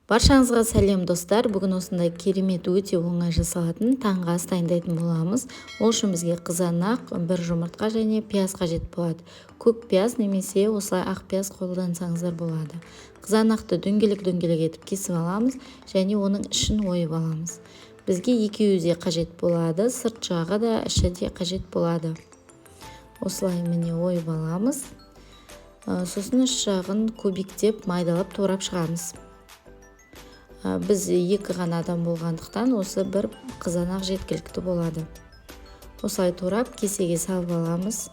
Баршаңызға сәлем достар. Бүгін осындай керемет өте оңай жасалатын таңғы ас дайындайтын боламыз. Ол үшін бізге қызанақ, бір жұмыртқа және пияз қажет болады. Көк пияз немесе осылай ақ пияз қолдансаңыздар болады. Қызанақты дөңгелек етіп кесіп аламыз және оның ішін ойып аламыз. Бізге екеуі де қажет болады, сырт жағы да іші де қажет болады. Осылай міне ойып аламыз. Сосын іш жағын кубиктеп майдалап турап шығамыз. Біз екі ғана адам болғандықтан осы бір қызанақ жеткілікті болады. Осылай турап кесеге салып аламыз.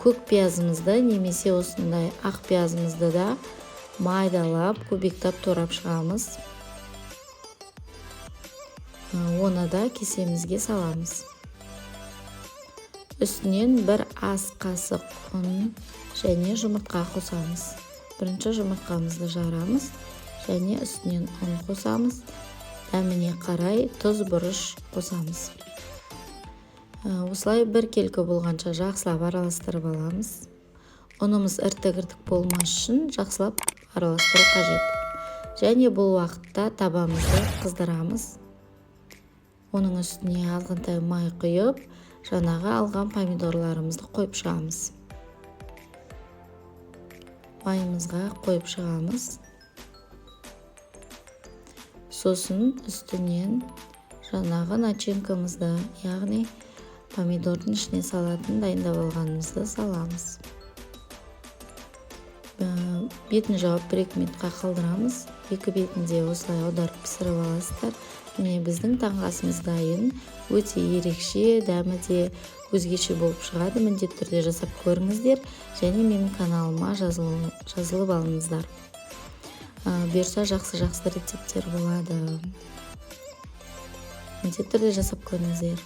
Көк пиязымызды немесе осындай ақ пиязымызды да майдалап кубиктап турап шығамыз. Оны да кесемізге саламыз. Үстінен бір ас қасық ұн және жұмыртқа қосамыз. Бірінші жұмыртқамызды жарамыз және үстінен ұн қосамыз. Дәміне қарай тұз, бұрыш қосамыз. Осылай бір келкі болғанша жақсылап араластырып аламыз. Ұнымыз іртік болмас үшін жақсылап араластыру қажет. Және бұл уақытта табамызды қыздырамыз. Оның үстіне азғантай май құйып, жаңағы алған помидорларымызды қойып шығамыз. Майымызға қойып шығамыз. Сосын үстінен жаңағы начинкамызды, яғни помидордың ішіне салатын дайындап алғанымызды саламыз. Бетін жауып 1-2 минутқа қалдырамыз. Екі бетінде осылай аударып пісіріп аласыздар. Міне біздің таңғы асымыз дайын. Өте ерекше, дәмі де өзгеше болып шығады. Міндетті түрде жасап көріңіздер және менің каналыма жазылып алыңыздар. Бұйырса жақсы рецепттер болады. Міндетті түрде жасап көріңіздер.